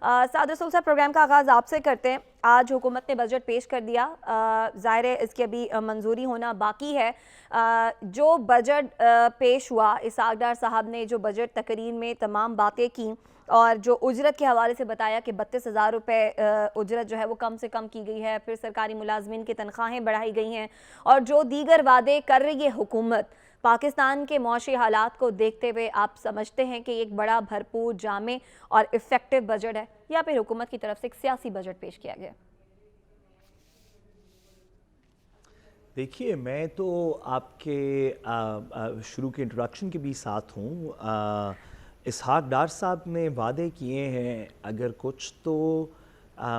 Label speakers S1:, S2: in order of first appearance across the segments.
S1: سعد رسول صاحب، پروگرام کا آغاز آپ سے کرتے ہیں۔ آج حکومت نے بجٹ پیش کر دیا، ظاہر ہے اس کی ابھی منظوری ہونا باقی ہے۔ جو بجٹ پیش ہوا، اسحاق ڈار صاحب نے جو بجٹ تقریر میں تمام باتیں کی اور جو اجرت کے حوالے سے بتایا کہ 32,000 روپے اجرت جو ہے وہ کم سے کم کی گئی ہے، پھر سرکاری ملازمین کی تنخواہیں بڑھائی گئی ہیں، اور جو دیگر وعدے کر رہی ہے حکومت، پاکستان کے معاشی حالات کو دیکھتے ہوئے آپ سمجھتے ہیں کہ ایک بڑا بھرپور، جامع اور افیکٹو بجٹ ہے، یا پھر حکومت کی طرف سے ایک سیاسی بجٹ پیش کیا گیا؟
S2: دیکھیے، میں تو آپ کے شروع کے انٹروڈکشن کے بھی ساتھ ہوں۔ اسحاق ڈار صاحب نے وعدے کیے ہیں اگر کچھ، تو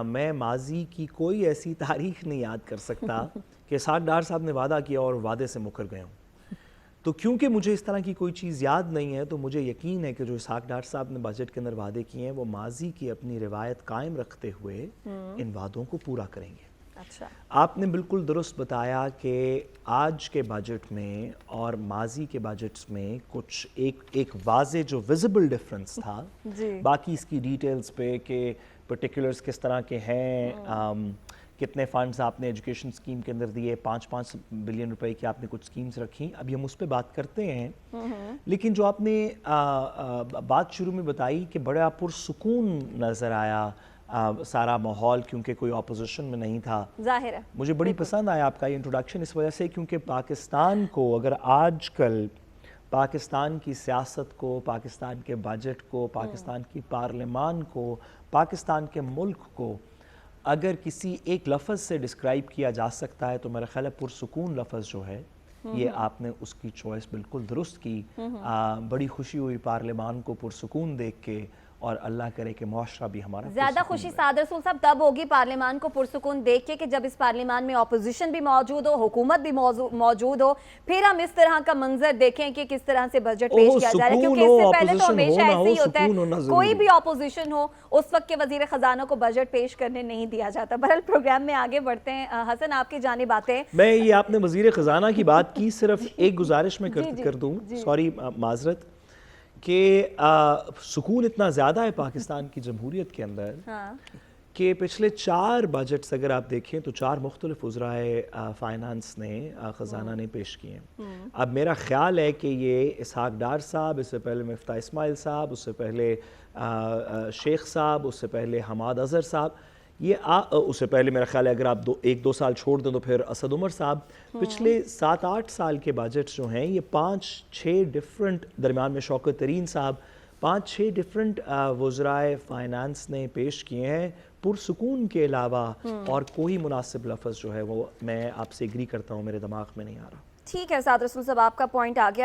S2: میں ماضی کی کوئی ایسی تاریخ نہیں یاد کر سکتا کہ اسحاق ڈار صاحب نے وعدہ کیا اور وعدے سے مکر گئے ہوں۔ تو کیونکہ مجھے اس طرح کی کوئی چیز یاد نہیں ہے، تو مجھے یقین ہے کہ جو اسحاق ڈار صاحب نے بجٹ کے اندر وعدے کیے ہیں وہ ماضی کی اپنی روایت قائم رکھتے ہوئے ان وعدوں کو پورا کریں گے۔
S1: اچھا،
S2: آپ نے بالکل درست بتایا کہ آج کے بجٹ میں اور ماضی کے بجٹس میں کچھ ایک واضح جو ویزیبل ڈیفرنس تھا۔ باقی اس کی ڈیٹیلز پہ کہ پرٹیکولرز کس طرح کے ہیں، کتنے فنڈز آپ نے ایجوکیشن سکیم کے اندر دیے، 5 بلین روپے کی آپ نے کچھ سکیمز رکھی، ابھی ہم اس پہ بات کرتے ہیں۔ لیکن جو آپ نے بات شروع میں بتائی کہ بڑا پرسکون نظر آیا سارا ماحول، کیونکہ کوئی اپوزیشن میں نہیں تھا،
S1: ظاہر ہے
S2: مجھے بڑی پسند آیا آپ کا یہ انٹروڈکشن اس وجہ سے، کیونکہ پاکستان کو اگر آج کل پاکستان کی سیاست کو، پاکستان کے بجٹ کو، پاکستان کی پارلیمان کو، پاکستان کے ملک کو اگر کسی ایک لفظ سے ڈسکرائب کیا جا سکتا ہے تو میرا خیال ہے پرسکون لفظ جو ہے، یہ آپ نے اس کی چوائس بالکل درست کی۔ بڑی خوشی ہوئی پارلیمان کو پرسکون دیکھ کے، اور اللہ کرے کہ معاشرہ بھی ہمارا
S1: زیادہ خوشی سعد رسول صاحب تب ہوگی پارلیمان کو پرسکون دیکھ کے کہ جب اس پارلیمان میں اپوزیشن بھی موجود ہو، حکومت بھی موجود ہو، پھر ہم اس طرح کا منظر دیکھیں کہ کس طرح سے بجٹ پیش کیا جا رہا ہے، کیونکہ اس سے پہلے تو ہمیشہ ایسے ہی ہوتا ہے، کوئی بھی اپوزیشن ہو اس وقت کے وزیر خزانہ کو بجٹ پیش کرنے نہیں دیا جاتا۔ بہرحال پروگرام میں آگے بڑھتے ہیں، حسن آپ کی جانب آتے ہیں۔
S2: میں یہ آپ نے وزیر خزانہ کی بات کی، صرف ایک گزارش میں کر دوں، سوری معذرت، کہ سکون اتنا زیادہ ہے پاکستان کی جمہوریت کے اندر کہ پچھلے 4 بجٹس اگر آپ دیکھیں تو 4 مختلف وزرائے فائنانس نے، خزانہ نے پیش کیے ہیں۔ اب میرا خیال ہے کہ یہ اسحاق ڈار صاحب، اس سے پہلے مفتاح اسماعیل صاحب، اس سے پہلے شیخ صاحب، اس سے پہلے حماد اظہر صاحب، اس سے پہلے میرا خیال ہے اگر آپ 1-2 سال چھوڑ دیں تو پھر اسد عمر صاحب، پچھلے 7-8 سال کے بجٹس جو ہیں یہ 5-6 ڈیفرنٹ، درمیان میں شوکت ترین صاحب، 5-6 ڈیفرنٹ وزرائے فائنانس نے پیش کیے ہیں پرسکون کے علاوہ، اور کوئی مناسب لفظ جو ہے وہ میں آپ سے ایگری کرتا ہوں، میرے دماغ میں نہیں آ رہا۔
S1: ٹھیک ہے سعد رسول صاحب، آپ کا پوائنٹ آ گیا۔